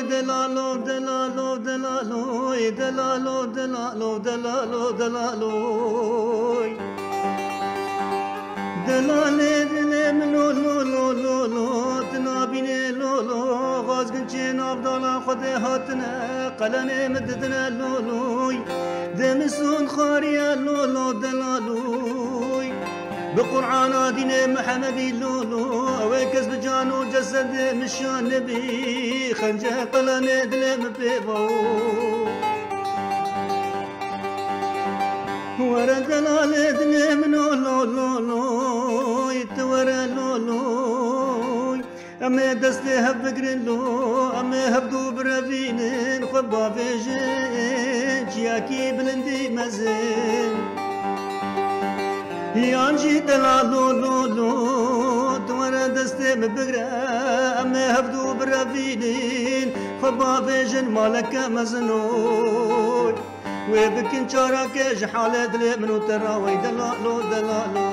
دلالو دلالو دلالو دلالو دلالو دلالو دلالو دلالي دلي منو لو لو لو لو تنابيني لو لو غاز قنشين أفضل خدي هاتنا قلمي مددنا لو لو دمسون خاريا لو لو دلالو بقرآن دين محمد لولو أويكس بجانو جسد مشان نبي خنجة قلمي دلم بيبو ورا دلال دلم لولو لولو يتورا لولو أما دستي هب قرلو أما هبدو برافين خبا فيجين شياكي بلندي مزين يانجي دلالو لولو تورا دستي مبقرا أما هبدو برافين خبا فيجين مالك مزنوي وبكن شارك جحالة دلي منو تراوي دلالو دلالو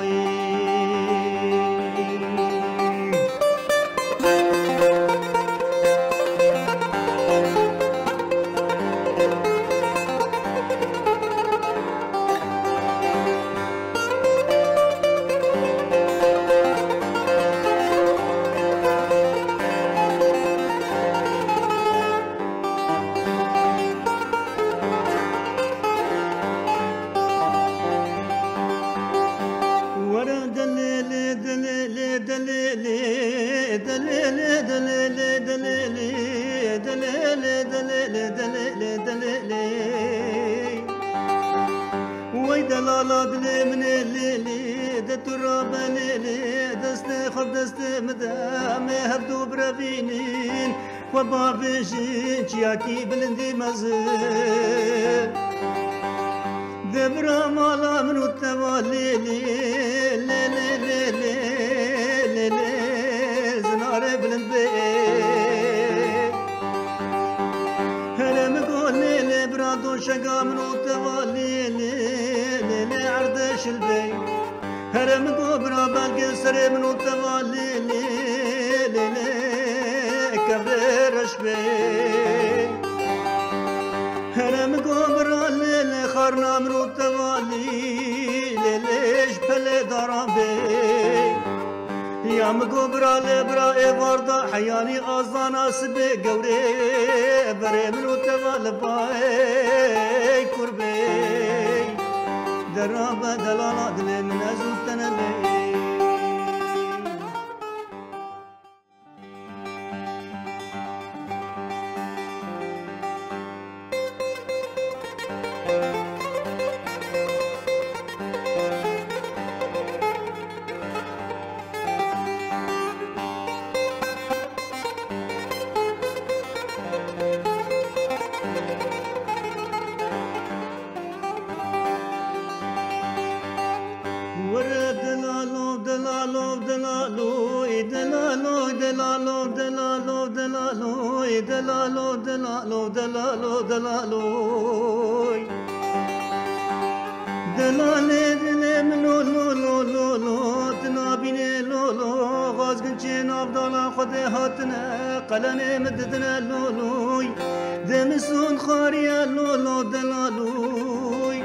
وي دلالا دلي من الليلي دتراب الليلي دست خب دست مدام هبدو برافينين وبافيشين شياكي بلندي مزل دبرا مالا من التوالي لي زنار بلند هرم قول لي برادو شقا من التوالي لي عردش البي هرم قول برا بالقصر من التوالي لي كبرش بي هرم قبر الليل خرنا من التوالي ليش بلا دربي يا مقبر لبرا وردا حياني أزانا سبي قوري بري من التوالي باي كربي درابة دلالا دلي من أزوتنا لي دلالي دلي منو لو لو لو لو تنابيني لو لو غاز قنشين أفضل خدي هاتنا قلمي مددنا لو لو دمسون خاريا لو لو دلالوي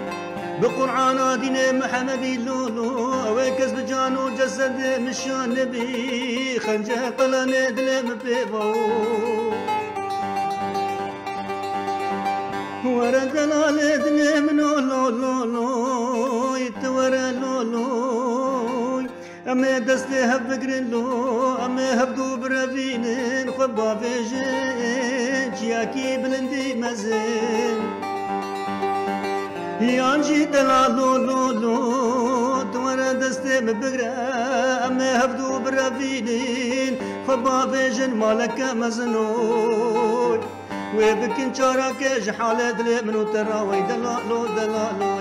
بقرآن دين محمد لو لو أويكس بجانو جسد مشان نبي خنجة قلمي دلم بيبو ورا دلال دلي منو لو لو لو يتورا لو لو أما دستي هب قرلو أما هبدو برافين خبا فيجين شياكي بلندي مزين يانجي دلالو لو لو تورا دستي مبقرا أما هبدو برافين خبا فيجين مالك مزنوي وبكن شارك جحالة دلي منو تراوي دلالو دلالو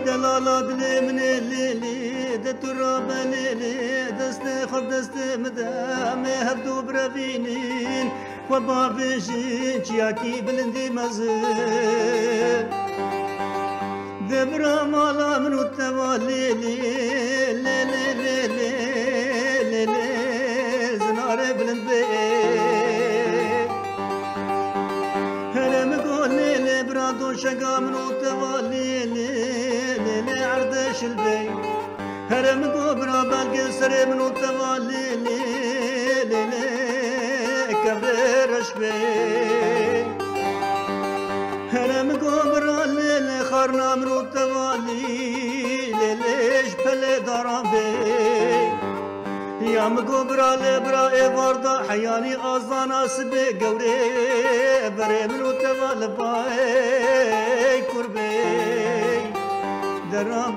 دلالا دل من الليلي دتراب ليلي دست خب دست مدام هبدو برافينين وبابشين چياكي بلندي مزل دبرا مالا من التوالي لي زنار بلند بي هرم قول لي برادو شقا من التوالي لي عردش البي هرم قول برا بالقي سري من التوالي لي كبرش بي هرم قبر الليل خرنا من التوالي ليش بلي دارم بي يا مقبر لبرا إبردا حياني أزان أسبي قوري بري من التوالي باي كربي درام